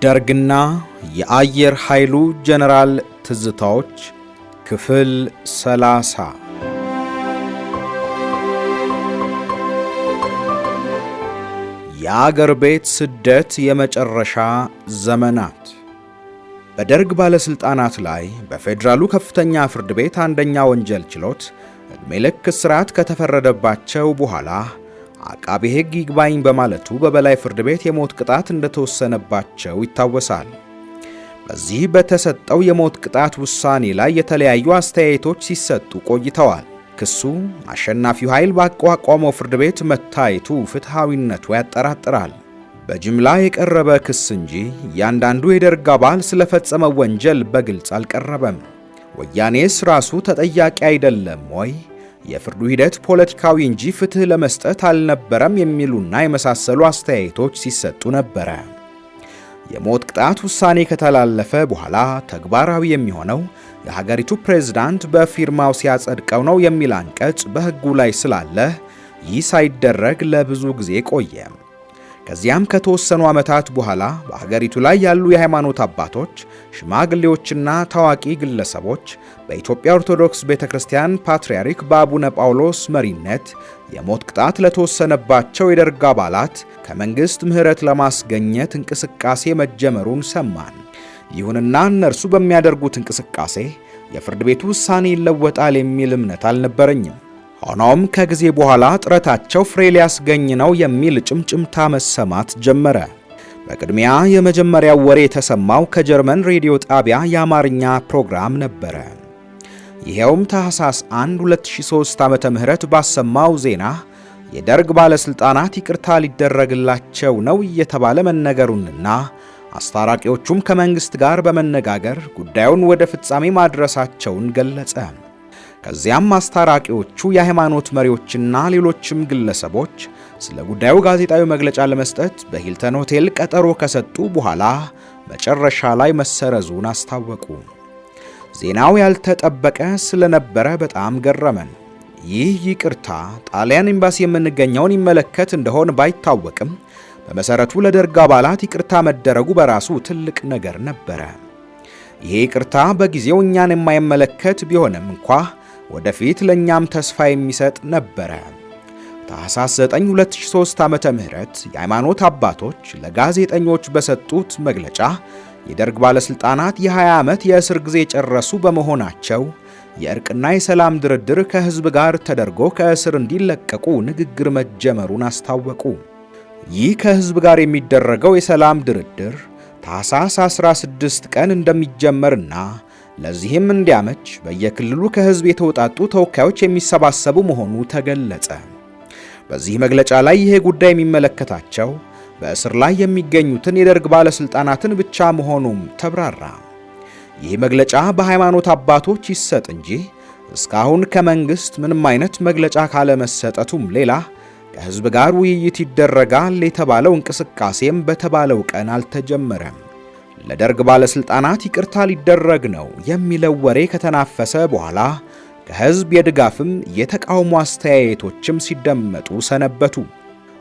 ደርግና የአየር ኃይሉ ጀነራል ትዝታዎች ክፍል 30 የአገር ቤት ስደት የመጨረሻ ዘመናት። በደርግ ባለስልጣናት ላይ በፌዴራሉ ከፍተኛ ፍርድ ቤት አንደኛ ወንጀል ችሎት ዕድሜ ልክ እስራት ከተፈረደባቸው በኋላ አቃቤ ሕግ ይግባኝ በማለቱ በበላይ ፍርድ ቤት የሞት ቅጣት እንደተወሰነባቸው ይታወሳል። በዚህ በተሰጠው የሞት ቅጣት ውሳኔ ላይ የተለያዩ አስተያየቶች ሲሰጡ ቆይተዋል። ክሱ አሸናፊው ኃይል ባቋቋመው ፍርድ ቤት መታየቱ ፍትሐዊነቱ ያጠራጥራል። በጅምላ የቀረበ ክስ እንጂ እያንዳንዱ የደርግ አባል ስለፈጸመው ወንጀል በግልጽ አልቀረበም። ወያኔስ ራሱ ተጠያቂ አይደለም ወይ? የፍርዱ ሂደት ፖለቲካዊ እንጂ ፍትህ ለመስጠት አልነበረም የሚሉና የመሳሰሉ አስተያየቶች ሲሰጡ ነበረ። የሞት ቅጣት ውሳኔ ከተላለፈ በኋላ ተግባራዊ የሚሆነው የሀገሪቱ ፕሬዝዳንት በፊርማው ሲያጸድቀው ነው የሚል አንቀጽ በሕጉ ላይ ስላለ ይህ ሳይደረግ ለብዙ ጊዜ ቆየ። ከዚያም ከተወሰኑ ዓመታት በኋላ በሀገሪቱ ላይ ያሉ የሃይማኖት አባቶች፣ ሽማግሌዎችና ታዋቂ ግለሰቦች በኢትዮጵያ ኦርቶዶክስ ቤተክርስቲያን ፓትርያርክ በአቡነ ጳውሎስ መሪነት የሞት ቅጣት ለተወሰነባቸው የደርግ አባላት ከመንግስት ምህረት ለማስገኘት እንቅስቃሴ መጀመሩን ሰማን። ይሁንና እነርሱ በሚያደርጉት እንቅስቃሴ የፍርድ ቤቱ ውሳኔ ይለወጣል የሚል እምነት አልነበረኝም። ሆኖም ከጊዜ በኋላ ጥረታቸው ፍሬ ሊያስገኝ ነው የሚል ጭምጭምታ መሰማት ጀመረ። በቅድሚያ የመጀመሪያው ወሬ የተሰማው ከጀርመን ሬዲዮ ጣቢያ የአማርኛ ፕሮግራም ነበረ። ይሄውም ታህሳስ 1 2003 ዓ.ም ባሰማው ዜና የደርግ ባለስልጣናት ይቅርታ ሊደረግላቸው ነው እየተባለ መነገሩንና አስታራቂዎቹም ከመንግስት ጋር በመነጋገር ጉዳዩን ወደ ፍጻሜ ማድረሳቸውን ገለጸ። ከዚያም አስታራቂዎቹ የሃይማኖት መሪዎችና ሌሎችም ግለሰቦች ስለ ጉዳዩ ጋዜጣዊ መግለጫ ለመስጠት በሂልተን ሆቴል ቀጠሮ ከሰጡ በኋላ መጨረሻ ላይ መሰረዙን አስታወቁ። ዜናው ያልተጠበቀ ስለነበረ በጣም ገረመን። ይህ ይቅርታ ጣሊያን ኤምባሲ የምንገኘውን ይመለከት እንደሆን ባይታወቅም በመሰረቱ ለደርግ አባላት ይቅርታ መደረጉ በራሱ ትልቅ ነገር ነበረ። ይሄ ይቅርታ በጊዜው እኛን የማይመለከት ቢሆንም እንኳ ወደፊት ለኛም ተስፋ የሚሰጥ ነበረ። ታህሳስ 9 2003 ዓመተ ምህረት የሃይማኖት አባቶች ለጋዜጠኞች በሰጡት መግለጫ የደርግ ባለስልጣናት የ20 ዓመት የእስር ጊዜ የጨረሱ በመሆናቸው የእርቅና የሰላም ድርድር ከህዝብ ጋር ተደርጎ ከእስር እንዲለቀቁ ንግግር መጀመሩን አስታወቁ። ይህ ከህዝብ ጋር የሚደረገው የሰላም ድርድር ታህሳስ 16 ቀን እንደሚጀመርና ለዚህም እንዲያመች በየክልሉ ከህዝብ የተውጣጡ ተወካዮች የሚሰባሰቡ መሆኑ ተገለጸ። በዚህ መግለጫ ላይ ይሄ ጉዳይ የሚመለከታቸው በእስር ላይ የሚገኙትን የደርግ ባለስልጣናትን ብቻ መሆኑም ተብራራ። ይህ መግለጫ በሃይማኖት አባቶች ይሰጥ እንጂ እስካሁን ከመንግስት ምንም አይነት መግለጫ ካለመሰጠቱም ሌላ ከህዝብ ጋር ውይይት ይደረጋል የተባለው እንቅስቃሴም በተባለው ቀን አልተጀመረም። ለደርግ ባለስልጣናት ይቅርታ ሊደረግ ነው የሚለው ወሬ ከተናፈሰ በኋላ ከህዝብ የድጋፍም የተቃውሞ አስተያየቶችም ሲደመጡ ሰነበቱ።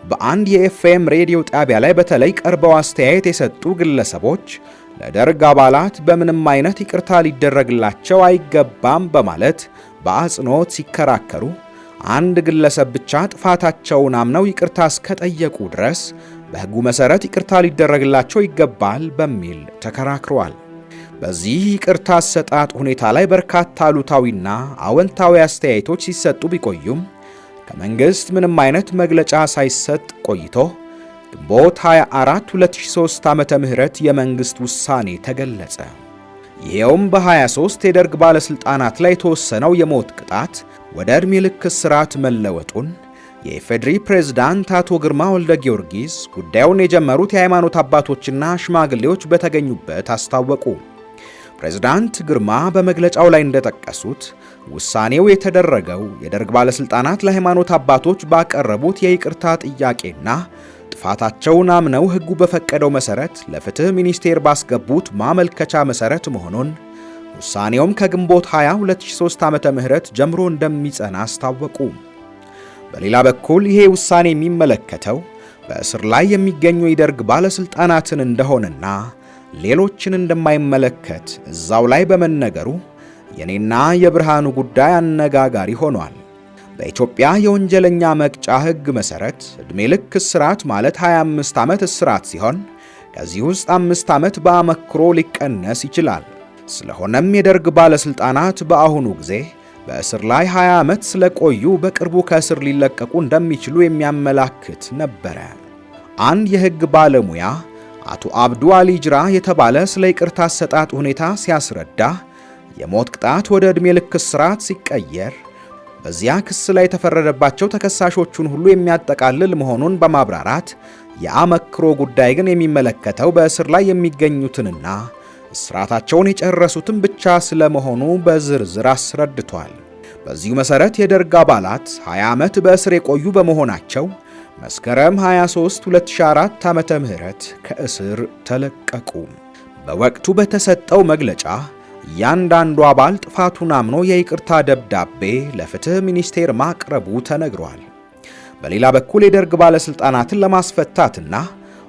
በአንድ የኤፍኤም ሬዲዮ ጣቢያ ላይ በተለይ ቀርበው አስተያየት የሰጡ ግለሰቦች ለደርግ አባላት በምንም አይነት ይቅርታ ሊደረግላቸው አይገባም በማለት በአጽንኦት ሲከራከሩ፣ አንድ ግለሰብ ብቻ ጥፋታቸውን አምነው ይቅርታ እስከጠየቁ ድረስ በሕጉ መሰረት ይቅርታ ሊደረግላቸው ይገባል በሚል ተከራክረዋል። በዚህ ይቅርታ አሰጣጥ ሁኔታ ላይ በርካታ አሉታዊና አወንታዊ አስተያየቶች ሲሰጡ ቢቆዩም ከመንግስት ምንም አይነት መግለጫ ሳይሰጥ ቆይቶ ግንቦት 24 2003 ዓመተ ምህረት የመንግስት ውሳኔ ተገለጸ። ይሄውም በ23 የደርግ ባለስልጣናት ላይ የተወሰነው የሞት ቅጣት ወደ ዕድሜ ልክ እስራት መለወጡን የኢፌዴሪ ፕሬዝዳንት አቶ ግርማ ወልደ ጊዮርጊስ ጉዳዩን የጀመሩት የሃይማኖት አባቶችና ሽማግሌዎች በተገኙበት አስታወቁ። ፕሬዝዳንት ግርማ በመግለጫው ላይ እንደጠቀሱት ውሳኔው የተደረገው የደርግ ባለስልጣናት ለሃይማኖት አባቶች ባቀረቡት የይቅርታ ጥያቄና ጥፋታቸውን አምነው ሕጉ በፈቀደው መሰረት ለፍትህ ሚኒስቴር ባስገቡት ማመልከቻ መሰረት መሆኑን፣ ውሳኔውም ከግንቦት 20 2003 ዓመተ ምህረት ጀምሮ እንደሚጸና አስታወቁ። በሌላ በኩል ይሄ ውሳኔ የሚመለከተው በእስር ላይ የሚገኙ የደርግ ባለስልጣናትን እንደሆነና ሌሎችን እንደማይመለከት እዛው ላይ በመነገሩ የኔና የብርሃኑ ጉዳይ አነጋጋሪ ሆኗል። በኢትዮጵያ የወንጀለኛ መቅጫ ሕግ መሠረት ዕድሜ ልክ እስራት ማለት 25 ዓመት እስራት ሲሆን ከዚህ ውስጥ 5 ዓመት በአመክሮ ሊቀነስ ይችላል። ስለሆነም የደርግ ባለሥልጣናት በአሁኑ ጊዜ በእስር ላይ 20 ዓመት ስለቆዩ በቅርቡ ከእስር ሊለቀቁ እንደሚችሉ የሚያመላክት ነበረ። አንድ የሕግ ባለሙያ አቶ አብዱ አሊ ጅራ የተባለ ስለ ይቅርታ አሰጣጥ ሁኔታ ሲያስረዳ የሞት ቅጣት ወደ ዕድሜ ልክ እስራት ሲቀየር በዚያ ክስ ላይ የተፈረደባቸው ተከሳሾቹን ሁሉ የሚያጠቃልል መሆኑን በማብራራት የአመክሮ ጉዳይ ግን የሚመለከተው በእስር ላይ የሚገኙትንና እስራታቸውን የጨረሱትን ብቻ ስለመሆኑ በዝርዝር አስረድቷል። በዚሁ መሠረት የደርግ አባላት 20 ዓመት በእስር የቆዩ በመሆናቸው መስከረም 23 2004 ዓመተ ምህረት ከእስር ተለቀቁ። በወቅቱ በተሰጠው መግለጫ እያንዳንዱ አባል ጥፋቱን አምኖ የይቅርታ ደብዳቤ ለፍትህ ሚኒስቴር ማቅረቡ ተነግሯል። በሌላ በኩል የደርግ ባለሥልጣናትን ለማስፈታትና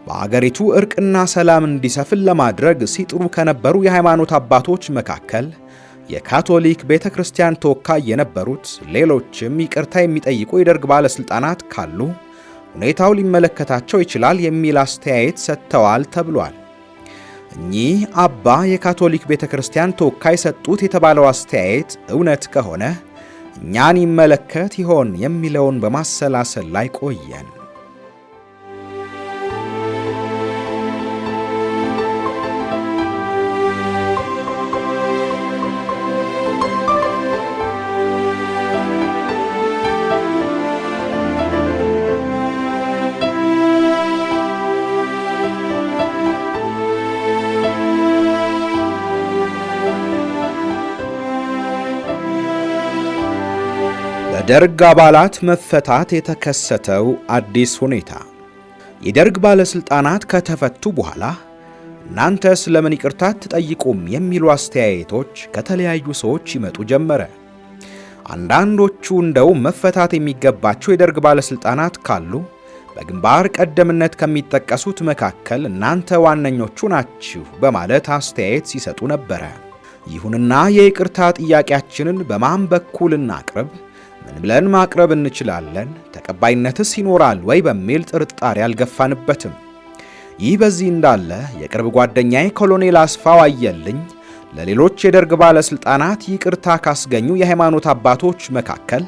በአገሪቱ እርቅና ሰላም እንዲሰፍን ለማድረግ ሲጥሩ ከነበሩ የሃይማኖት አባቶች መካከል የካቶሊክ ቤተ ክርስቲያን ተወካይ የነበሩት ሌሎችም ይቅርታ የሚጠይቁ የደርግ ባለሥልጣናት ካሉ ሁኔታው ሊመለከታቸው ይችላል የሚል አስተያየት ሰጥተዋል ተብሏል። እኚህ አባ የካቶሊክ ቤተ ክርስቲያን ተወካይ ሰጡት የተባለው አስተያየት እውነት ከሆነ እኛን ይመለከት ይሆን የሚለውን በማሰላሰል ላይ ቆየን። በደርግ አባላት መፈታት የተከሰተው አዲስ ሁኔታ። የደርግ ባለሥልጣናት ከተፈቱ በኋላ እናንተ ስለምን ይቅርታ ትጠይቁም የሚሉ አስተያየቶች ከተለያዩ ሰዎች ይመጡ ጀመረ። አንዳንዶቹ እንደው መፈታት የሚገባቸው የደርግ ባለሥልጣናት ካሉ በግንባር ቀደምነት ከሚጠቀሱት መካከል እናንተ ዋነኞቹ ናችሁ በማለት አስተያየት ሲሰጡ ነበረ። ይሁንና የይቅርታ ጥያቄያችንን በማን በኩል እናቅርብ? ምን ብለን ማቅረብ እንችላለን? ተቀባይነትስ ይኖራል ወይ በሚል ጥርጣሬ አልገፋንበትም። ይህ በዚህ እንዳለ የቅርብ ጓደኛዬ ኮሎኔል አስፋው አየልኝ ለሌሎች የደርግ ባለሥልጣናት ይቅርታ ካስገኙ የሃይማኖት አባቶች መካከል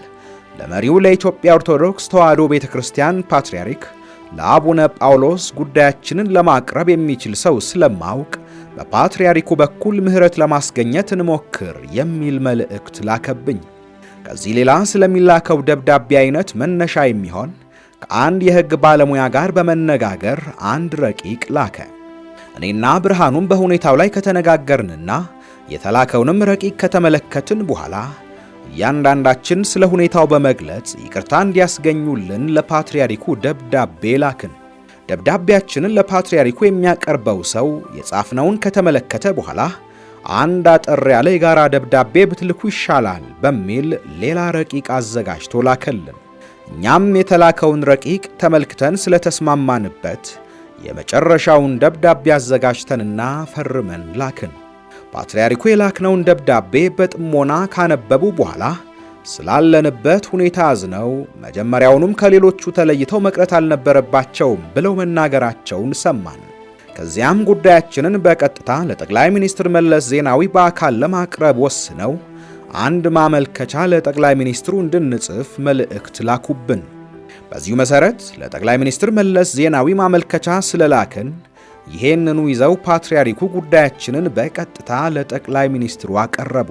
ለመሪው ለኢትዮጵያ ኦርቶዶክስ ተዋሕዶ ቤተክርስቲያን ፓትርያርክ ለአቡነ ጳውሎስ ጉዳያችንን ለማቅረብ የሚችል ሰው ስለማውቅ በፓትርያርኩ በኩል ምሕረት ለማስገኘት እንሞክር የሚል መልእክት ላከብኝ። ከዚህ ሌላ ስለሚላከው ደብዳቤ አይነት መነሻ የሚሆን ከአንድ የሕግ ባለሙያ ጋር በመነጋገር አንድ ረቂቅ ላከ። እኔና ብርሃኑም በሁኔታው ላይ ከተነጋገርንና የተላከውንም ረቂቅ ከተመለከትን በኋላ እያንዳንዳችን ስለ ሁኔታው በመግለጽ ይቅርታ እንዲያስገኙልን ለፓትርያርኩ ደብዳቤ ላክን። ደብዳቤያችንን ለፓትርያርኩ የሚያቀርበው ሰው የጻፍነውን ከተመለከተ በኋላ አንድ አጠር ያለ የጋራ ደብዳቤ ብትልኩ ይሻላል በሚል ሌላ ረቂቅ አዘጋጅቶ ላከልን። እኛም የተላከውን ረቂቅ ተመልክተን ስለተስማማንበት የመጨረሻውን ደብዳቤ አዘጋጅተንና ፈርመን ላክን። ፓትርያርኩ የላክነውን ደብዳቤ በጥሞና ካነበቡ በኋላ ስላለንበት ሁኔታ አዝነው መጀመሪያውንም ከሌሎቹ ተለይተው መቅረት አልነበረባቸውም ብለው መናገራቸውን ሰማን። ከዚያም ጉዳያችንን በቀጥታ ለጠቅላይ ሚኒስትር መለስ ዜናዊ በአካል ለማቅረብ ወስነው አንድ ማመልከቻ ለጠቅላይ ሚኒስትሩ እንድንጽፍ መልእክት ላኩብን። በዚሁ መሠረት ለጠቅላይ ሚኒስትር መለስ ዜናዊ ማመልከቻ ስለላክን ይሄንኑ ይዘው ፓትርያርኩ ጉዳያችንን በቀጥታ ለጠቅላይ ሚኒስትሩ አቀረቡ።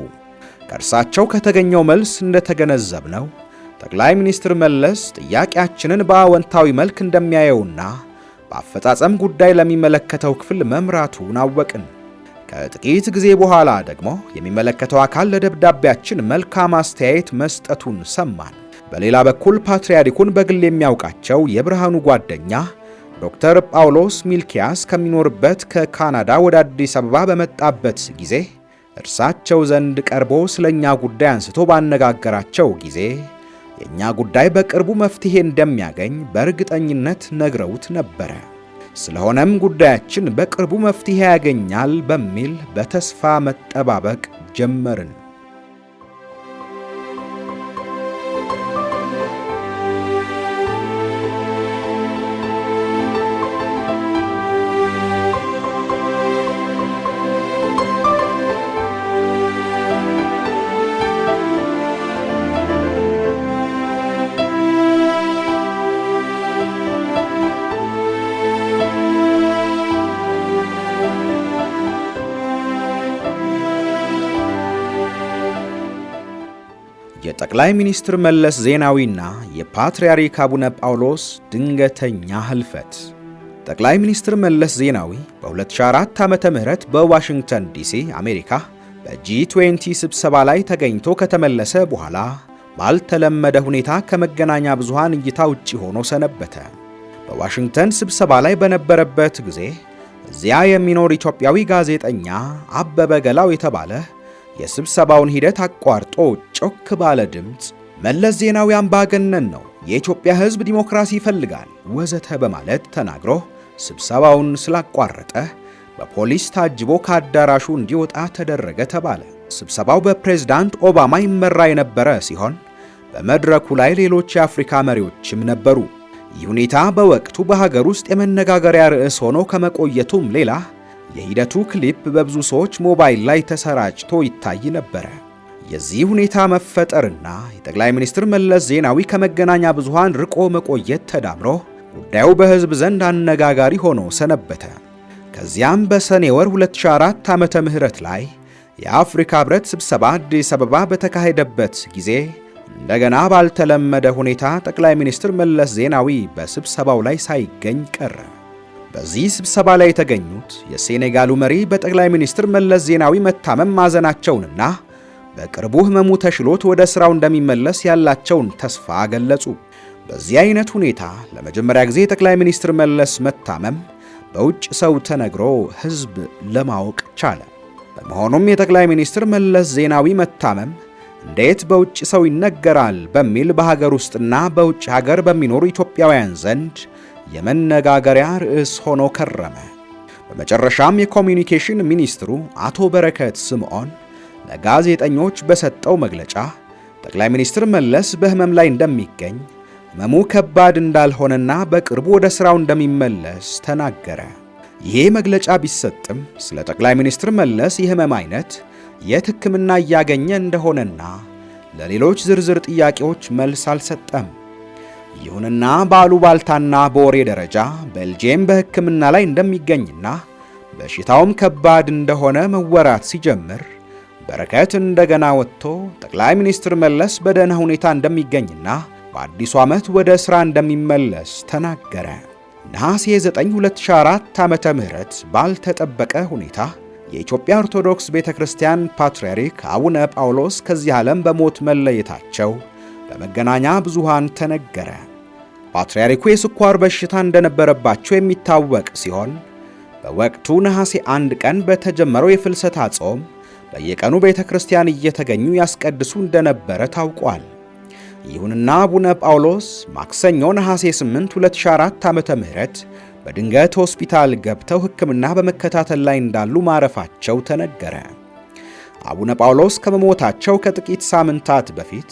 ከእርሳቸው ከተገኘው መልስ እንደተገነዘብነው ጠቅላይ ሚኒስትር መለስ ጥያቄያችንን በአዎንታዊ መልክ እንደሚያየውና በአፈጻጸም ጉዳይ ለሚመለከተው ክፍል መምራቱን አወቅን። ከጥቂት ጊዜ በኋላ ደግሞ የሚመለከተው አካል ለደብዳቤያችን መልካም አስተያየት መስጠቱን ሰማን። በሌላ በኩል ፓትርያርኩን በግል የሚያውቃቸው የብርሃኑ ጓደኛ ዶክተር ጳውሎስ ሚልኪያስ ከሚኖርበት ከካናዳ ወደ አዲስ አበባ በመጣበት ጊዜ እርሳቸው ዘንድ ቀርቦ ስለኛ ጉዳይ አንስቶ ባነጋገራቸው ጊዜ የኛ ጉዳይ በቅርቡ መፍትሄ እንደሚያገኝ በእርግጠኝነት ነግረውት ነበረ። ስለሆነም ጉዳያችን በቅርቡ መፍትሄ ያገኛል በሚል በተስፋ መጠባበቅ ጀመርን። የጠቅላይ ሚኒስትር መለስ ዜናዊና የፓትርያርክ አቡነ ጳውሎስ ድንገተኛ ህልፈት። ጠቅላይ ሚኒስትር መለስ ዜናዊ በ2004 ዓመተ ምህረት በዋሽንግተን ዲሲ አሜሪካ በጂ20 ስብሰባ ላይ ተገኝቶ ከተመለሰ በኋላ ባልተለመደ ሁኔታ ከመገናኛ ብዙሃን እይታ ውጪ ሆኖ ሰነበተ። በዋሽንግተን ስብሰባ ላይ በነበረበት ጊዜ እዚያ የሚኖር ኢትዮጵያዊ ጋዜጠኛ አበበ ገላው የተባለ የስብሰባውን ሂደት አቋርጦ ጮክ ባለ ድምፅ መለስ ዜናዊ አምባገነን ነው፣ የኢትዮጵያ ሕዝብ ዲሞክራሲ ይፈልጋል ወዘተ በማለት ተናግሮ ስብሰባውን ስላቋረጠ በፖሊስ ታጅቦ ከአዳራሹ እንዲወጣ ተደረገ ተባለ። ስብሰባው በፕሬዝዳንት ኦባማ ይመራ የነበረ ሲሆን በመድረኩ ላይ ሌሎች የአፍሪካ መሪዎችም ነበሩ። ይህ ሁኔታ በወቅቱ በሀገር ውስጥ የመነጋገሪያ ርዕስ ሆኖ ከመቆየቱም ሌላ የሂደቱ ክሊፕ በብዙ ሰዎች ሞባይል ላይ ተሰራጭቶ ይታይ ነበረ። የዚህ ሁኔታ መፈጠርና የጠቅላይ ሚኒስትር መለስ ዜናዊ ከመገናኛ ብዙሃን ርቆ መቆየት ተዳምሮ ጉዳዩ በሕዝብ ዘንድ አነጋጋሪ ሆኖ ሰነበተ። ከዚያም በሰኔ ወር 2004 ዓመተ ምህረት ላይ የአፍሪካ ሕብረት ስብሰባ አዲስ አበባ በተካሄደበት ጊዜ እንደገና ባልተለመደ ሁኔታ ጠቅላይ ሚኒስትር መለስ ዜናዊ በስብሰባው ላይ ሳይገኝ ቀረ። በዚህ ስብሰባ ላይ የተገኙት የሴኔጋሉ መሪ በጠቅላይ ሚኒስትር መለስ ዜናዊ መታመም ማዘናቸውንና በቅርቡ ሕመሙ ተሽሎት ወደ ሥራው እንደሚመለስ ያላቸውን ተስፋ ገለጹ። በዚህ አይነት ሁኔታ ለመጀመሪያ ጊዜ የጠቅላይ ሚኒስትር መለስ መታመም በውጭ ሰው ተነግሮ ሕዝብ ለማወቅ ቻለ። በመሆኑም የጠቅላይ ሚኒስትር መለስ ዜናዊ መታመም እንዴት በውጭ ሰው ይነገራል በሚል በሀገር ውስጥና በውጭ ሀገር በሚኖሩ ኢትዮጵያውያን ዘንድ የመነጋገሪያ ርዕስ ሆኖ ከረመ። በመጨረሻም የኮሚኒኬሽን ሚኒስትሩ አቶ በረከት ስምዖን ለጋዜጠኞች በሰጠው መግለጫ ጠቅላይ ሚኒስትር መለስ በሕመም ላይ እንደሚገኝ፣ ሕመሙ ከባድ እንዳልሆነና በቅርቡ ወደ ሥራው እንደሚመለስ ተናገረ። ይሄ መግለጫ ቢሰጥም ስለ ጠቅላይ ሚኒስትር መለስ የሕመም አይነት፣ የት ሕክምና እያገኘ እንደሆነና ለሌሎች ዝርዝር ጥያቄዎች መልስ አልሰጠም። ይሁንና በአሉባልታና በወሬ ደረጃ ቤልጅየም በሕክምና ላይ እንደሚገኝና በሽታውም ከባድ እንደሆነ መወራት ሲጀምር በረከት እንደገና ወጥቶ ጠቅላይ ሚኒስትር መለስ በደህና ሁኔታ እንደሚገኝና በአዲሱ ዓመት ወደ ሥራ እንደሚመለስ ተናገረ። ነሐሴ 9 2004 ዓመተ ምህረት ባልተጠበቀ ሁኔታ የኢትዮጵያ ኦርቶዶክስ ቤተክርስቲያን ፓትርያርክ አቡነ ጳውሎስ ከዚህ ዓለም በሞት መለየታቸው በመገናኛ ብዙሃን ተነገረ። ፓትርያርኩ የስኳር በሽታ እንደነበረባቸው የሚታወቅ ሲሆን በወቅቱ ነሐሴ 1 ቀን በተጀመረው የፍልሰታ ጾም በየቀኑ ቤተክርስቲያን እየተገኙ ያስቀድሱ እንደነበረ ታውቋል። ይሁንና አቡነ ጳውሎስ ማክሰኞ ነሐሴ 8 2004 ዓመተ ምህረት በድንገት ሆስፒታል ገብተው ሕክምና በመከታተል ላይ እንዳሉ ማረፋቸው ተነገረ። አቡነ ጳውሎስ ከመሞታቸው ከጥቂት ሳምንታት በፊት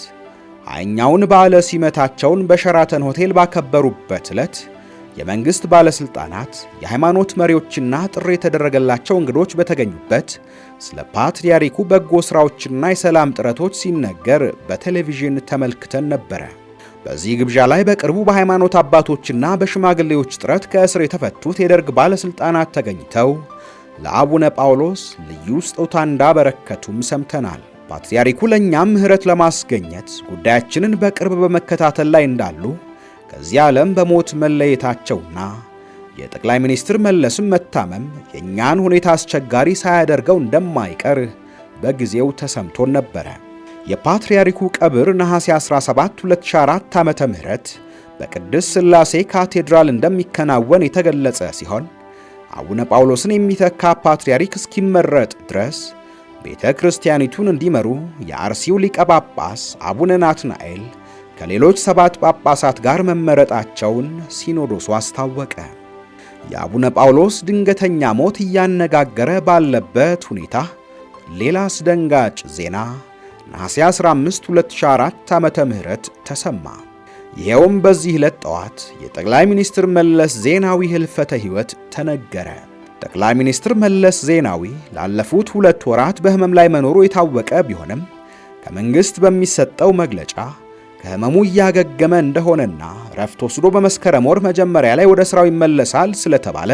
ሃያኛውን በዓለ ሲመታቸውን በሸራተን ሆቴል ባከበሩበት ዕለት የመንግሥት ባለሥልጣናት፣ የሃይማኖት መሪዎችና ጥሪ የተደረገላቸው እንግዶች በተገኙበት ስለ ፓትርያርኩ በጎ ሥራዎችና የሰላም ጥረቶች ሲነገር በቴሌቪዥን ተመልክተን ነበረ። በዚህ ግብዣ ላይ በቅርቡ በሃይማኖት አባቶችና በሽማግሌዎች ጥረት ከእስር የተፈቱት የደርግ ባለሥልጣናት ተገኝተው ለአቡነ ጳውሎስ ልዩ ስጦታ እንዳበረከቱም ሰምተናል። ፓትርያርኩ ለእኛም ምሕረት ለማስገኘት ጉዳያችንን በቅርብ በመከታተል ላይ እንዳሉ ከዚህ ዓለም በሞት መለየታቸውና የጠቅላይ ሚኒስትር መለስም መታመም የእኛን ሁኔታ አስቸጋሪ ሳያደርገው እንደማይቀር በጊዜው ተሰምቶን ነበረ። የፓትርያርኩ ቀብር ነሐሴ 17 2004 ዓመተ ምህረት በቅድስት ሥላሴ ካቴድራል እንደሚከናወን የተገለጸ ሲሆን አቡነ ጳውሎስን የሚተካ ፓትርያርክ እስኪመረጥ ድረስ ቤተ ክርስቲያኒቱን እንዲመሩ የአርሲው ሊቀ ጳጳስ አቡነ ናትናኤል ከሌሎች 7 ጳጳሳት ጋር መመረጣቸውን ሲኖዶሱ አስታወቀ። የአቡነ ጳውሎስ ድንገተኛ ሞት እያነጋገረ ባለበት ሁኔታ ሌላ አስደንጋጭ ዜና ነሐሴ 15 2004 ዓመተ ምህረት ተሰማ። ይሄውም በዚህ ዕለት ጠዋት የጠቅላይ ሚኒስትር መለስ ዜናዊ ህልፈተ ሕይወት ተነገረ። ጠቅላይ ሚኒስትር መለስ ዜናዊ ላለፉት 2 ወራት በህመም ላይ መኖሩ የታወቀ ቢሆንም ከመንግስት በሚሰጠው መግለጫ ከህመሙ እያገገመ እንደሆነና ረፍት ወስዶ በመስከረም ወር መጀመሪያ ላይ ወደ ስራው ይመለሳል ስለተባለ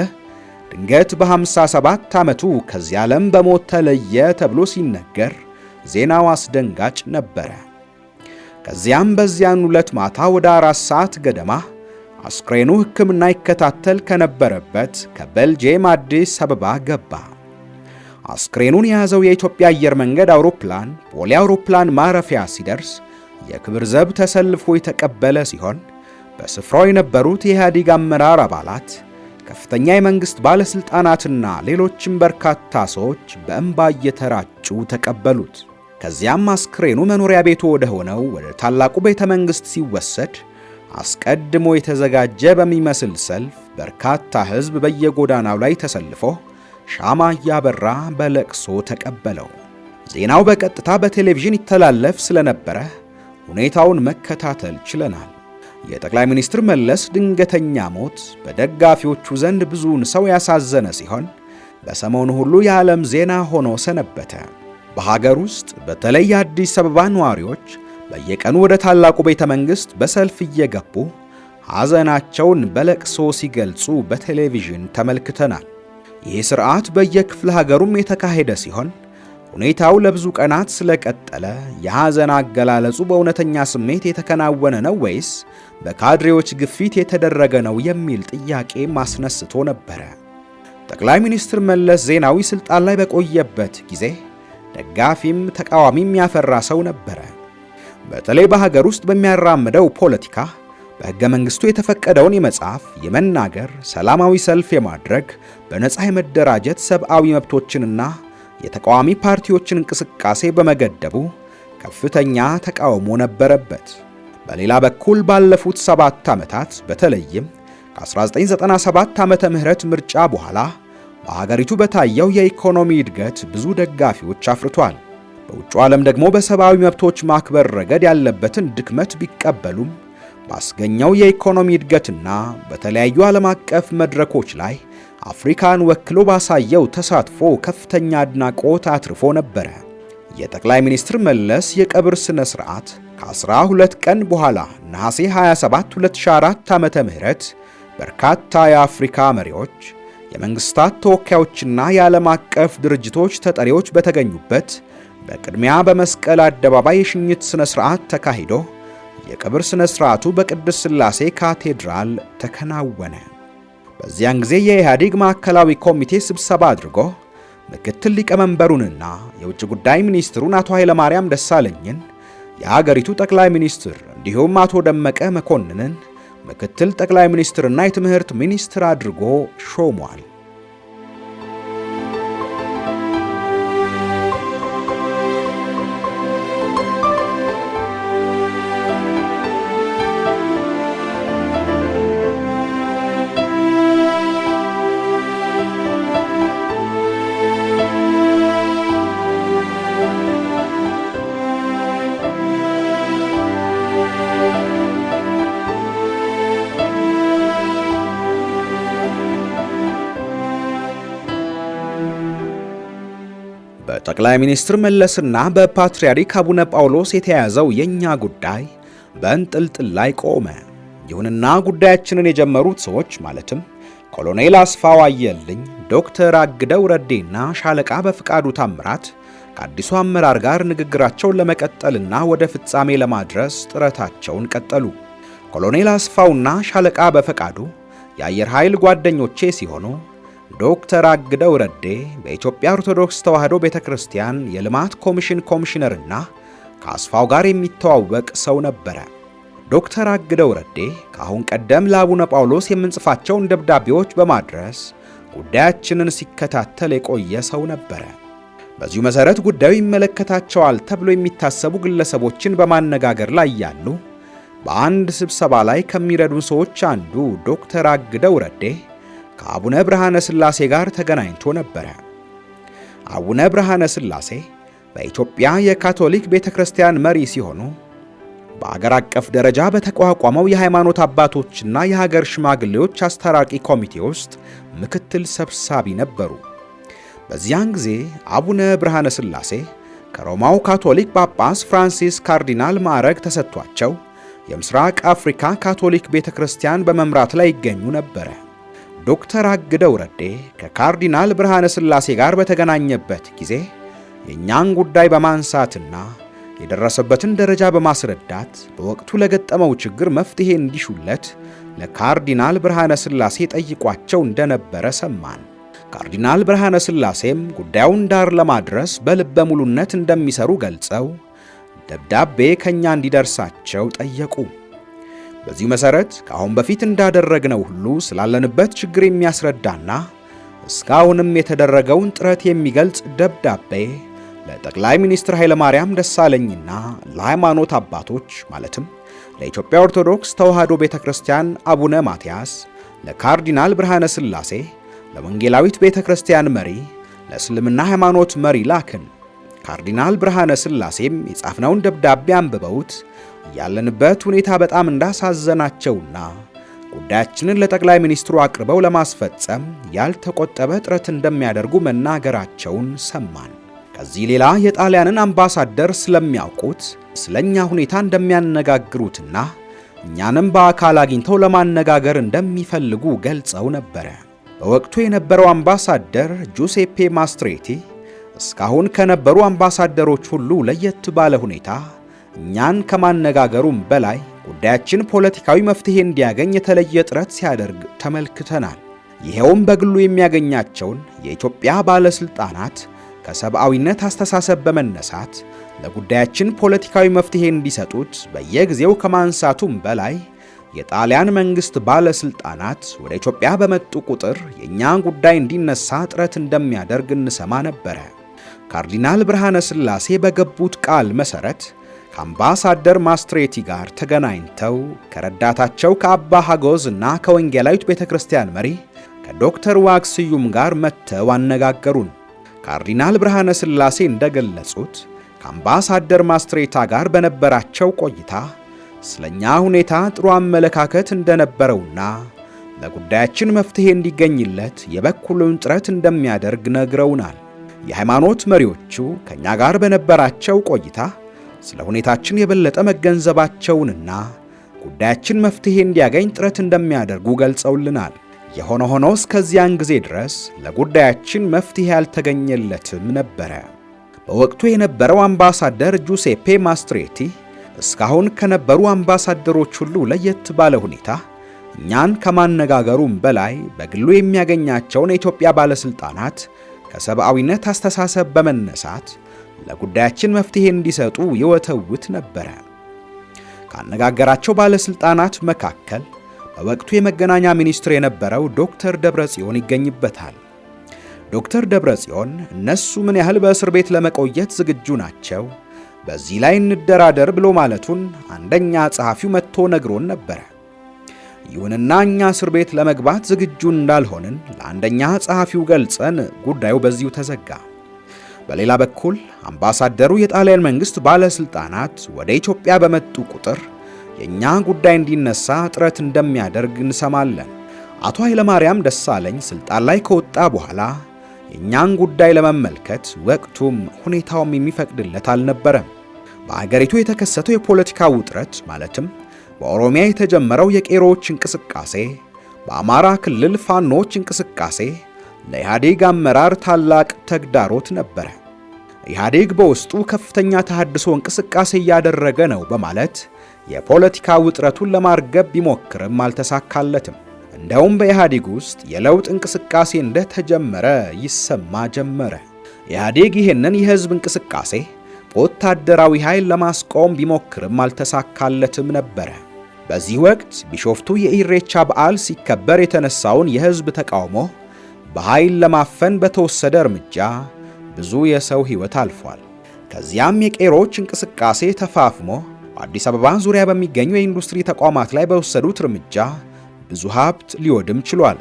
ድንገት በ57 ዓመቱ ከዚህ ዓለም በሞት ተለየ ተብሎ ሲነገር ዜናው አስደንጋጭ ነበረ። ከዚያም በዚያን ዕለት ማታ ወደ 4 ሰዓት ገደማ አስክሬኑ ሕክምና ይከታተል ከነበረበት ከቤልጂየም አዲስ አበባ ገባ። አስክሬኑን የያዘው የኢትዮጵያ አየር መንገድ አውሮፕላን ቦሌ አውሮፕላን ማረፊያ ሲደርስ የክብር ዘብ ተሰልፎ የተቀበለ ሲሆን በስፍራው የነበሩት የኢህአዴግ አመራር አባላት፣ ከፍተኛ የመንግስት ባለስልጣናትና ሌሎችም በርካታ ሰዎች በእንባ እየተራጩ ተቀበሉት። ከዚያም አስክሬኑ መኖሪያ ቤቱ ወደ ሆነው ወደ ታላቁ ቤተ መንግስት ሲወሰድ አስቀድሞ የተዘጋጀ በሚመስል ሰልፍ በርካታ ህዝብ በየጎዳናው ላይ ተሰልፎ ሻማ እያበራ በለቅሶ ተቀበለው። ዜናው በቀጥታ በቴሌቪዥን ይተላለፍ ስለነበረ ሁኔታውን መከታተል ችለናል። የጠቅላይ ሚኒስትር መለስ ድንገተኛ ሞት በደጋፊዎቹ ዘንድ ብዙውን ሰው ያሳዘነ ሲሆን በሰሞኑ ሁሉ የዓለም ዜና ሆኖ ሰነበተ። በሀገር ውስጥ በተለይ የአዲስ አበባ ነዋሪዎች በየቀኑ ወደ ታላቁ ቤተ መንግሥት በሰልፍ እየገቡ ሐዘናቸውን በለቅሶ ሲገልጹ በቴሌቪዥን ተመልክተናል። ይህ ሥርዓት በየክፍለ ሀገሩም የተካሄደ ሲሆን ሁኔታው ለብዙ ቀናት ስለቀጠለ የሐዘን አገላለጹ በእውነተኛ ስሜት የተከናወነ ነው ወይስ በካድሬዎች ግፊት የተደረገ ነው የሚል ጥያቄ ማስነስቶ ነበረ። ጠቅላይ ሚኒስትር መለስ ዜናዊ ስልጣን ላይ በቆየበት ጊዜ ደጋፊም ተቃዋሚም ያፈራ ሰው ነበረ። በተለይ በሀገር ውስጥ በሚያራምደው ፖለቲካ በሕገ መንግሥቱ የተፈቀደውን የመጻፍ፣ የመናገር፣ ሰላማዊ ሰልፍ የማድረግ፣ በነጻ የመደራጀት ሰብአዊ መብቶችንና የተቃዋሚ ፓርቲዎችን እንቅስቃሴ በመገደቡ ከፍተኛ ተቃውሞ ነበረበት። በሌላ በኩል ባለፉት 7 ዓመታት በተለይም ከ1997 ዓመተ ምህረት ምርጫ በኋላ በሀገሪቱ በታየው የኢኮኖሚ እድገት ብዙ ደጋፊዎች አፍርቷል። በውጭ ዓለም ደግሞ በሰብአዊ መብቶች ማክበር ረገድ ያለበትን ድክመት ቢቀበሉም ባስገኘው የኢኮኖሚ እድገትና በተለያዩ ዓለም አቀፍ መድረኮች ላይ አፍሪካን ወክሎ ባሳየው ተሳትፎ ከፍተኛ አድናቆት አትርፎ ነበረ። የጠቅላይ ሚኒስትር መለስ የቀብር ስነ ሥርዓት ከ12 ቀን በኋላ ነሐሴ 27 2004 ዓመተ ምህረት በርካታ የአፍሪካ መሪዎች፣ የመንግስታት ተወካዮችና የዓለም አቀፍ ድርጅቶች ተጠሪዎች በተገኙበት በቅድሚያ በመስቀል አደባባይ የሽኝት ስነ ሥርዓት ተካሂዶ የቀብር ስነ ሥርዓቱ በቅድስት ሥላሴ ካቴድራል ተከናወነ። በዚያን ጊዜ የኢህአዴግ ማዕከላዊ ኮሚቴ ስብሰባ አድርጎ ምክትል ሊቀመንበሩንና የውጭ ጉዳይ ሚኒስትሩን አቶ ኃይለማርያም ደሳለኝን፣ የሀገሪቱ ጠቅላይ ሚኒስትር እንዲሁም አቶ ደመቀ መኮንንን ምክትል ጠቅላይ ሚኒስትርና የትምህርት ሚኒስትር አድርጎ ሾሟል። በጠቅላይ ሚኒስትር መለስና በፓትርያርክ አቡነ ጳውሎስ የተያዘው የኛ ጉዳይ በእንጥልጥል ላይ ቆመ። ይሁንና ጉዳያችንን የጀመሩት ሰዎች ማለትም ኮሎኔል አስፋው አየልኝ፣ ዶክተር አግደው ረዴና ሻለቃ በፍቃዱ ታምራት ከአዲሱ አመራር ጋር ንግግራቸውን ለመቀጠልና ወደ ፍጻሜ ለማድረስ ጥረታቸውን ቀጠሉ። ኮሎኔል አስፋውና ሻለቃ በፍቃዱ የአየር ኃይል ጓደኞቼ ሲሆኑ ዶክተር አግደው ረዴ በኢትዮጵያ ኦርቶዶክስ ተዋሕዶ ቤተክርስቲያን የልማት ኮሚሽን ኮሚሽነርና ከአስፋው ጋር የሚተዋወቅ ሰው ነበረ። ዶክተር አግደው ረዴ ከአሁን ቀደም ለአቡነ ጳውሎስ የምንጽፋቸውን ደብዳቤዎች በማድረስ ጉዳያችንን ሲከታተል የቆየ ሰው ነበረ። በዚሁ መሰረት ጉዳዩ ይመለከታቸዋል ተብሎ የሚታሰቡ ግለሰቦችን በማነጋገር ላይ ያሉ በአንድ ስብሰባ ላይ ከሚረዱን ሰዎች አንዱ ዶክተር አግደው ረዴ ከአቡነ ብርሃነ ሥላሴ ጋር ተገናኝቶ ነበር። አቡነ ብርሃነ ሥላሴ በኢትዮጵያ የካቶሊክ ቤተክርስቲያን መሪ ሲሆኑ በአገር አቀፍ ደረጃ በተቋቋመው የሃይማኖት አባቶችና የሀገር ሽማግሌዎች አስታራቂ ኮሚቴ ውስጥ ምክትል ሰብሳቢ ነበሩ። በዚያን ጊዜ አቡነ ብርሃነ ሥላሴ ከሮማው ካቶሊክ ጳጳስ ፍራንሲስ ካርዲናል ማዕረግ ተሰጥቷቸው የምስራቅ አፍሪካ ካቶሊክ ቤተክርስቲያን በመምራት ላይ ይገኙ ነበር። ዶክተር አግደው ረዴ ከካርዲናል ብርሃነ ሥላሴ ጋር በተገናኘበት ጊዜ የእኛን ጉዳይ በማንሳትና የደረሰበትን ደረጃ በማስረዳት በወቅቱ ለገጠመው ችግር መፍትሄ እንዲሹለት ለካርዲናል ብርሃነ ሥላሴ ጠይቋቸው እንደነበረ ሰማን። ካርዲናል ብርሃነ ሥላሴም ጉዳዩን ዳር ለማድረስ በልበ ሙሉነት እንደሚሰሩ ገልጸው ደብዳቤ ከኛ እንዲደርሳቸው ጠየቁ። በዚሁ መሰረት ከአሁን በፊት እንዳደረግነው ሁሉ ስላለንበት ችግር የሚያስረዳና እስካሁንም የተደረገውን ጥረት የሚገልጽ ደብዳቤ ለጠቅላይ ሚኒስትር ኃይለማርያም ደሳለኝና ለሃይማኖት አባቶች ማለትም ለኢትዮጵያ ኦርቶዶክስ ተዋሕዶ ቤተክርስቲያን አቡነ ማትያስ፣ ለካርዲናል ብርሃነ ሥላሴ፣ ለወንጌላዊት ቤተክርስቲያን መሪ፣ ለእስልምና ሃይማኖት መሪ ላክን። ካርዲናል ብርሃነ ሥላሴም የጻፍነውን ደብዳቤ አንብበውት ያለንበት ሁኔታ በጣም እንዳሳዘናቸውና ጉዳያችንን ለጠቅላይ ሚኒስትሩ አቅርበው ለማስፈጸም ያልተቆጠበ ጥረት እንደሚያደርጉ መናገራቸውን ሰማን። ከዚህ ሌላ የጣሊያንን አምባሳደር ስለሚያውቁት ስለኛ ሁኔታ እንደሚያነጋግሩትና እኛንም በአካል አግኝተው ለማነጋገር እንደሚፈልጉ ገልጸው ነበር። በወቅቱ የነበረው አምባሳደር ጁሴፔ ማስትሬቲ እስካሁን ከነበሩ አምባሳደሮች ሁሉ ለየት ባለ ሁኔታ እኛን ከማነጋገሩም በላይ ጉዳያችን ፖለቲካዊ መፍትሄ እንዲያገኝ የተለየ ጥረት ሲያደርግ ተመልክተናል። ይሄውም በግሉ የሚያገኛቸውን የኢትዮጵያ ባለስልጣናት ከሰብአዊነት አስተሳሰብ በመነሳት ለጉዳያችን ፖለቲካዊ መፍትሄ እንዲሰጡት በየጊዜው ከማንሳቱም በላይ የጣሊያን መንግስት ባለስልጣናት ወደ ኢትዮጵያ በመጡ ቁጥር የእኛን ጉዳይ እንዲነሳ ጥረት እንደሚያደርግ እንሰማ ነበረ። ካርዲናል ብርሃነ ሥላሴ በገቡት ቃል መሰረት ከአምባሳደር ማስትሬቲ ጋር ተገናኝተው ከረዳታቸው ከአባ ሀጎዝ እና ከወንጌላዊት ቤተክርስቲያን መሪ ከዶክተር ዋክስዩም ጋር መጥተው አነጋገሩን። ካርዲናል ብርሃነ ሥላሴ እንደገለጹት ከአምባሳደር ማስትሬታ ጋር በነበራቸው ቆይታ ስለኛ ሁኔታ ጥሩ አመለካከት እንደነበረውና ለጉዳያችን መፍትሄ እንዲገኝለት የበኩሉን ጥረት እንደሚያደርግ ነግረውናል። የሃይማኖት መሪዎቹ ከኛ ጋር በነበራቸው ቆይታ ስለ ሁኔታችን የበለጠ መገንዘባቸውንና ጉዳያችን መፍትሄ እንዲያገኝ ጥረት እንደሚያደርጉ ገልጸውልናል። የሆነ ሆኖ እስከዚያን ጊዜ ድረስ ለጉዳያችን መፍትሄ ያልተገኘለትም ነበረ። በወቅቱ የነበረው አምባሳደር ጁሴፔ ማስትሬቲ እስካሁን ከነበሩ አምባሳደሮች ሁሉ ለየት ባለ ሁኔታ እኛን ከማነጋገሩም በላይ በግሉ የሚያገኛቸውን የኢትዮጵያ ባለስልጣናት ከሰብአዊነት አስተሳሰብ በመነሳት ለጉዳያችን መፍትሄ እንዲሰጡ ይወተውት ነበረ። ካነጋገራቸው ባለስልጣናት መካከል በወቅቱ የመገናኛ ሚኒስትር የነበረው ዶክተር ደብረጽዮን ይገኝበታል። ዶክተር ደብረጽዮን እነሱ ምን ያህል በእስር ቤት ለመቆየት ዝግጁ ናቸው፣ በዚህ ላይ እንደራደር ብሎ ማለቱን አንደኛ ጸሐፊው መጥቶ ነግሮን ነበረ። ይሁንና እኛ እስር ቤት ለመግባት ዝግጁ እንዳልሆንን ለአንደኛ ጸሐፊው ገልጸን ጉዳዩ በዚሁ ተዘጋ። በሌላ በኩል አምባሳደሩ የጣሊያን መንግስት ባለስልጣናት ወደ ኢትዮጵያ በመጡ ቁጥር የኛ ጉዳይ እንዲነሳ ጥረት እንደሚያደርግ እንሰማለን። አቶ ኃይለማርያም ደሳለኝ ስልጣን ላይ ከወጣ በኋላ የኛን ጉዳይ ለመመልከት ወቅቱም ሁኔታውም የሚፈቅድለት አልነበረም። በአገሪቱ የተከሰተው የፖለቲካ ውጥረት ማለትም በኦሮሚያ የተጀመረው የቄሮዎች እንቅስቃሴ፣ በአማራ ክልል ፋኖች እንቅስቃሴ ለኢህአዴግ አመራር ታላቅ ተግዳሮት ነበረ። ኢህአዴግ በውስጡ ከፍተኛ ተሐድሶ እንቅስቃሴ እያደረገ ነው በማለት የፖለቲካ ውጥረቱን ለማርገብ ቢሞክርም አልተሳካለትም። እንደውም በኢህአዴግ ውስጥ የለውጥ እንቅስቃሴ እንደተጀመረ ይሰማ ጀመረ። ኢህአዴግ ይህንን የህዝብ እንቅስቃሴ በወታደራዊ ኃይል ለማስቆም ቢሞክርም አልተሳካለትም ነበረ። በዚህ ወቅት ቢሾፍቱ የኢሬቻ በዓል ሲከበር የተነሳውን የህዝብ ተቃውሞ በኃይል ለማፈን በተወሰደ እርምጃ ብዙ የሰው ሕይወት አልፏል። ከዚያም የቄሮዎች እንቅስቃሴ ተፋፍሞ አዲስ አበባ ዙሪያ በሚገኙ የኢንዱስትሪ ተቋማት ላይ በወሰዱት እርምጃ ብዙ ሀብት ሊወድም ችሏል።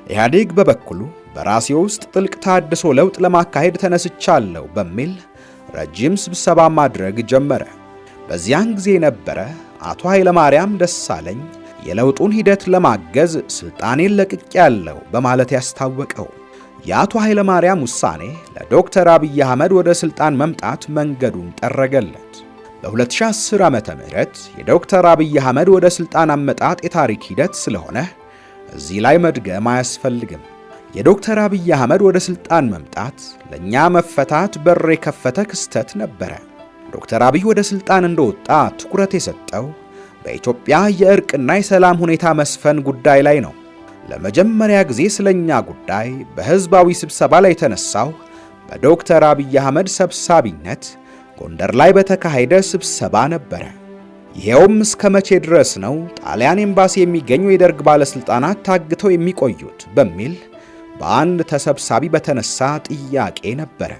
ኢህአዴግ በበኩሉ በራሴ ውስጥ ጥልቅ ታድሶ ለውጥ ለማካሄድ ተነስቻለሁ በሚል ረጅም ስብሰባ ማድረግ ጀመረ። በዚያን ጊዜ የነበረ አቶ ኃይለማርያም ደሳለኝ የለውጡን ሂደት ለማገዝ ስልጣኔን ለቅቄያለሁ በማለት ያስታወቀው የአቶ ኃይለማርያም ውሳኔ ለዶክተር አብይ አህመድ ወደ ስልጣን መምጣት መንገዱን ጠረገለት። በ2010 ዓመተ ምህረት የዶክተር አብይ አህመድ ወደ ስልጣን አመጣጥ የታሪክ ሂደት ስለሆነ እዚህ ላይ መድገም አያስፈልግም። የዶክተር አብይ አህመድ ወደ ስልጣን መምጣት ለኛ መፈታት በር የከፈተ ክስተት ነበረ። ዶክተር አብይ ወደ ስልጣን እንደወጣ ትኩረት የሰጠው በኢትዮጵያ የእርቅና የሰላም ሁኔታ መስፈን ጉዳይ ላይ ነው። ለመጀመሪያ ጊዜ ስለኛ ጉዳይ በህዝባዊ ስብሰባ ላይ የተነሳው በዶክተር አብይ አህመድ ሰብሳቢነት ጎንደር ላይ በተካሄደ ስብሰባ ነበረ። ይሄውም እስከ መቼ ድረስ ነው ጣሊያን ኤምባሲ የሚገኙ የደርግ ባለስልጣናት ታግተው የሚቆዩት በሚል በአንድ ተሰብሳቢ በተነሳ ጥያቄ ነበረ።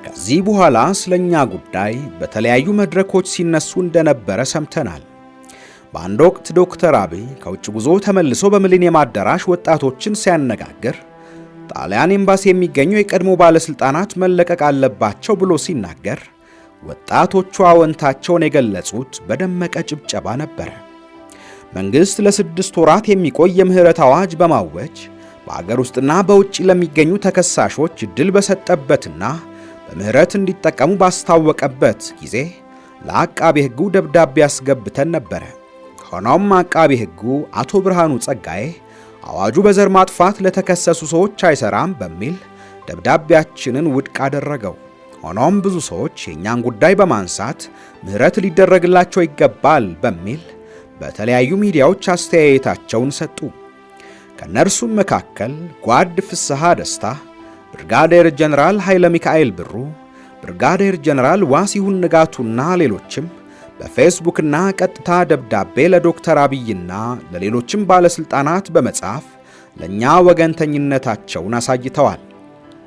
ከዚህ በኋላ ስለኛ ጉዳይ በተለያዩ መድረኮች ሲነሱ እንደነበረ ሰምተናል። በአንድ ወቅት ዶክተር አብይ ከውጭ ጉዞ ተመልሶ በሚሊኒየም አዳራሽ ወጣቶችን ሲያነጋግር ጣሊያን ኤምባሲ የሚገኙ የቀድሞ ባለስልጣናት መለቀቅ አለባቸው ብሎ ሲናገር ወጣቶቹ አዎንታቸውን የገለጹት በደመቀ ጭብጨባ ነበረ። መንግስት ለ6 ወራት የሚቆይ የምህረት አዋጅ በማወጅ በአገር ውስጥና በውጭ ለሚገኙ ተከሳሾች እድል በሰጠበትና በምህረት እንዲጠቀሙ ባስታወቀበት ጊዜ ለአቃቤ ሕጉ ደብዳቤ አስገብተን ነበረ። ሆኖም አቃቤ ሕጉ አቶ ብርሃኑ ጸጋዬ አዋጁ በዘር ማጥፋት ለተከሰሱ ሰዎች አይሰራም በሚል ደብዳቤያችንን ውድቅ አደረገው። ሆኖም ብዙ ሰዎች የኛን ጉዳይ በማንሳት ምህረት ሊደረግላቸው ይገባል በሚል በተለያዩ ሚዲያዎች አስተያየታቸውን ሰጡ። ከነርሱም መካከል ጓድ ፍስሐ ደስታ፣ ብርጋዴር ጀነራል ኃይለ ሚካኤል ብሩ፣ ብርጋዴር ጀነራል ዋሲሁን ንጋቱና ሌሎችም በፌስቡክና ቀጥታ ደብዳቤ ለዶክተር አብይና ለሌሎችም ባለስልጣናት በመጻፍ ለኛ ወገንተኝነታቸውን አሳይተዋል።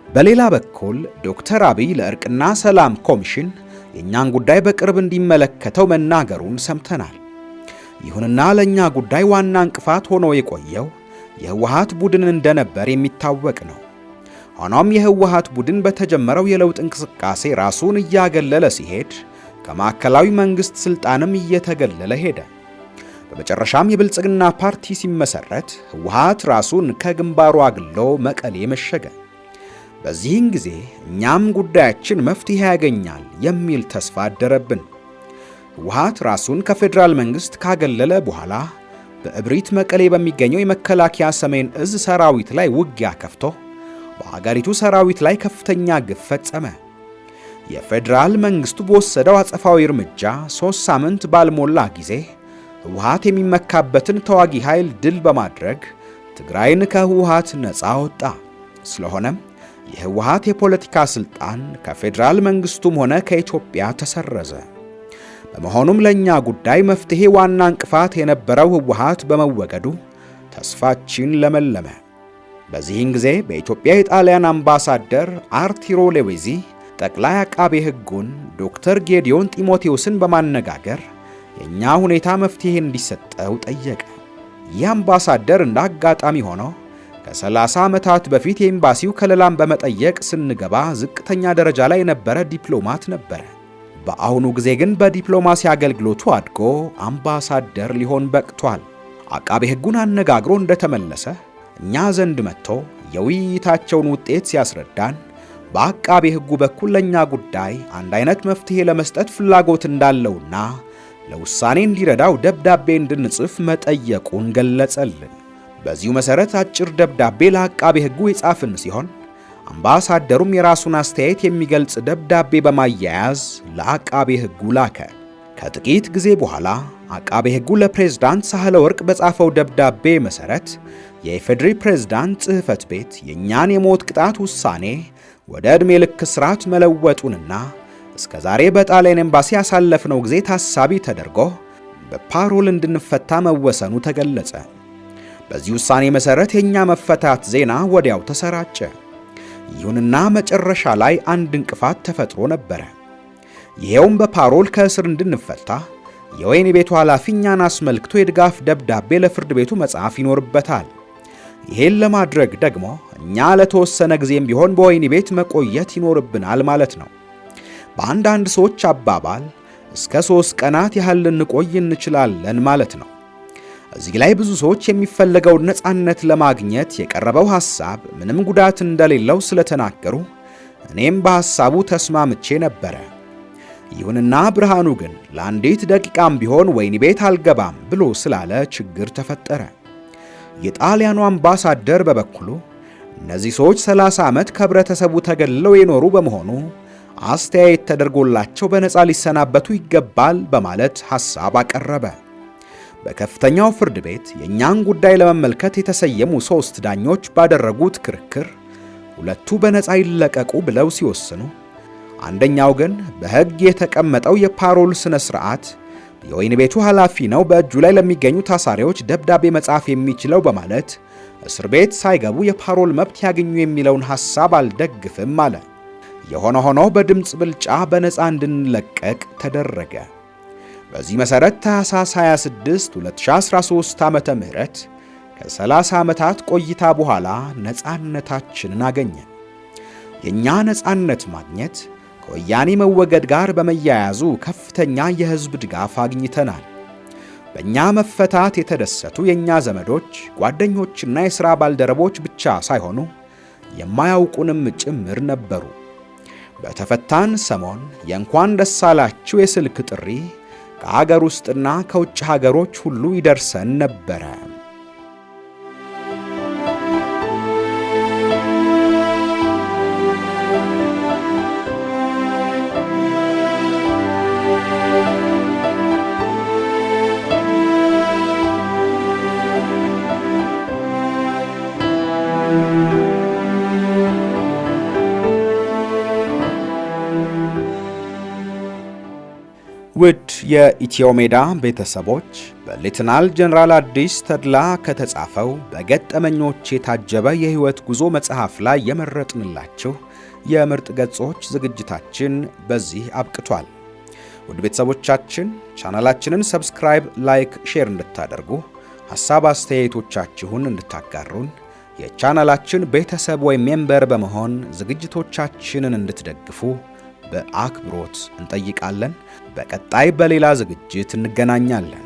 በሌላ በኩል ዶክተር አብይ ለእርቅና ሰላም ኮሚሽን የኛን ጉዳይ በቅርብ እንዲመለከተው መናገሩን ሰምተናል። ይሁንና ለኛ ጉዳይ ዋና እንቅፋት ሆኖ የቆየው የህወሓት ቡድን እንደነበር የሚታወቅ ነው። ሆኖም የህወሓት ቡድን በተጀመረው የለውጥ እንቅስቃሴ ራሱን እያገለለ ሲሄድ ከማዕከላዊ መንግስት ስልጣንም እየተገለለ ሄደ። በመጨረሻም የብልጽግና ፓርቲ ሲመሰረት ህወሓት ራሱን ከግንባሩ አግሎ መቀሌ መሸገ። በዚህን ጊዜ እኛም ጉዳያችን መፍትሄ ያገኛል የሚል ተስፋ አደረብን። ህወሓት ራሱን ከፌዴራል መንግስት ካገለለ በኋላ በእብሪት መቀሌ በሚገኘው የመከላከያ ሰሜን እዝ ሰራዊት ላይ ውጊያ ከፍቶ በአገሪቱ ሰራዊት ላይ ከፍተኛ ግፍ ፈጸመ። የፌዴራል መንግስቱ በወሰደው አጸፋዊ እርምጃ 3 ሳምንት ባልሞላ ጊዜ ህወሓት የሚመካበትን ተዋጊ ኃይል ድል በማድረግ ትግራይን ከህወሓት ነፃ ወጣ። ስለሆነም የህወሓት የፖለቲካ ስልጣን ከፌዴራል መንግስቱም ሆነ ከኢትዮጵያ ተሰረዘ። በመሆኑም ለኛ ጉዳይ መፍትሄ ዋና እንቅፋት የነበረው ህወሓት በመወገዱ ተስፋችን ለመለመ። በዚህን ጊዜ በኢትዮጵያ የጣሊያን አምባሳደር አርቲሮ ሌዌዚ ጠቅላይ አቃቤ ሕጉን ዶክተር ጌዲዮን ጢሞቴዎስን በማነጋገር የኛ ሁኔታ መፍትሄ እንዲሰጠው ጠየቀ። ይህ አምባሳደር እንደ አጋጣሚ ሆኖ ከ30 ዓመታት በፊት የኤምባሲው ከለላም በመጠየቅ ስንገባ ዝቅተኛ ደረጃ ላይ የነበረ ዲፕሎማት ነበረ። በአሁኑ ጊዜ ግን በዲፕሎማሲ አገልግሎቱ አድጎ አምባሳደር ሊሆን በቅቷል። አቃቤ ሕጉን አነጋግሮ እንደተመለሰ እኛ ዘንድ መጥቶ የውይይታቸውን ውጤት ሲያስረዳን በአቃቤ ሕጉ በኩል ለኛ ጉዳይ አንድ አይነት መፍትሄ ለመስጠት ፍላጎት እንዳለውና ለውሳኔ እንዲረዳው ደብዳቤ እንድንጽፍ መጠየቁን ገለጸልን። በዚሁ መሰረት አጭር ደብዳቤ ለአቃቤ ሕጉ የጻፍን ሲሆን አምባሳደሩም የራሱን አስተያየት የሚገልጽ ደብዳቤ በማያያዝ ለአቃቤ ሕጉ ላከ። ከጥቂት ጊዜ በኋላ አቃቤ ሕጉ ለፕሬዝዳንት ሳህለወርቅ በጻፈው ደብዳቤ መሠረት የኢፌዴሪ ፕሬዝዳንት ጽሕፈት ቤት የእኛን የሞት ቅጣት ውሳኔ ወደ ዕድሜ ልክ እስራት መለወጡንና እስከ ዛሬ በጣሊያን ኤምባሲ ያሳለፍነው ጊዜ ታሳቢ ተደርጎ በፓሮል እንድንፈታ መወሰኑ ተገለጸ። በዚህ ውሳኔ መሠረት የእኛ መፈታት ዜና ወዲያው ተሰራጨ። ይሁንና መጨረሻ ላይ አንድ እንቅፋት ተፈጥሮ ነበረ። ይሄውም በፓሮል ከእስር እንድንፈታ የወህኒ ቤቱ ኃላፊ እኛን አስመልክቶ የድጋፍ ደብዳቤ ለፍርድ ቤቱ መጻፍ ይኖርበታል። ይሄን ለማድረግ ደግሞ እኛ ለተወሰነ ጊዜም ቢሆን በወህኒ ቤት መቆየት ይኖርብናል ማለት ነው። በአንዳንድ ሰዎች አባባል እስከ 3 ቀናት ያህል ልንቆይ እንችላለን ማለት ነው። እዚህ ላይ ብዙ ሰዎች የሚፈለገውን ነፃነት ለማግኘት የቀረበው ሐሳብ ምንም ጉዳት እንደሌለው ስለተናገሩ እኔም በሐሳቡ ተስማምቼ ነበረ። ይሁንና ብርሃኑ ግን ለአንዲት ደቂቃም ቢሆን ወህኒ ቤት አልገባም ብሎ ስላለ ችግር ተፈጠረ። የጣሊያኑ አምባሳደር በበኩሉ እነዚህ ሰዎች 30 ዓመት ከህብረተሰቡ ተገልለው የኖሩ በመሆኑ አስተያየት ተደርጎላቸው በነፃ ሊሰናበቱ ይገባል በማለት ሐሳብ አቀረበ። በከፍተኛው ፍርድ ቤት የእኛን ጉዳይ ለመመልከት የተሰየሙ 3 ዳኞች ባደረጉት ክርክር 2ቱ በነፃ ይለቀቁ ብለው ሲወስኑ፣ አንደኛው ግን በሕግ የተቀመጠው የፓሮል ሥነ ሥርዓት የወህኒ ቤቱ ኃላፊ ነው በእጁ ላይ ለሚገኙ ታሳሪዎች ደብዳቤ መጻፍ የሚችለው በማለት እስር ቤት ሳይገቡ የፓሮል መብት ያገኙ የሚለውን ሐሳብ አልደግፍም አለ። የሆነ ሆኖ በድምፅ ብልጫ በነፃ እንድንለቀቅ ተደረገ። በዚህ መሠረት ታኅሳስ 26 2013 ዓመተ ምህረት ከ30 ዓመታት ቆይታ በኋላ ነፃነታችንን አገኘን። የእኛ ነፃነት ማግኘት ከወያኔ መወገድ ጋር በመያያዙ ከፍተኛ የሕዝብ ድጋፍ አግኝተናል። በእኛ መፈታት የተደሰቱ የእኛ ዘመዶች፣ ጓደኞችና የሥራ ባልደረቦች ብቻ ሳይሆኑ የማያውቁንም ጭምር ነበሩ። በተፈታን ሰሞን የእንኳን ደስ አላችሁ የስልክ ጥሪ ከሀገር ውስጥና ከውጭ ሀገሮች ሁሉ ይደርሰን ነበረ። ውድ የኢትዮ ሜዳ ቤተሰቦች በሌተናል ጀነራል አዲስ ተድላ ከተጻፈው በገጠመኞች የታጀበ የሕይወት ጉዞ መጽሐፍ ላይ የመረጥንላችሁ የምርጥ ገጾች ዝግጅታችን በዚህ አብቅቷል። ውድ ቤተሰቦቻችን ቻናላችንን ሰብስክራይብ፣ ላይክ፣ ሼር እንድታደርጉ ሐሳብ አስተያየቶቻችሁን እንድታጋሩን የቻናላችን ቤተሰብ ወይም ሜምበር በመሆን ዝግጅቶቻችንን እንድትደግፉ በአክብሮት እንጠይቃለን። በቀጣይ በሌላ ዝግጅት እንገናኛለን።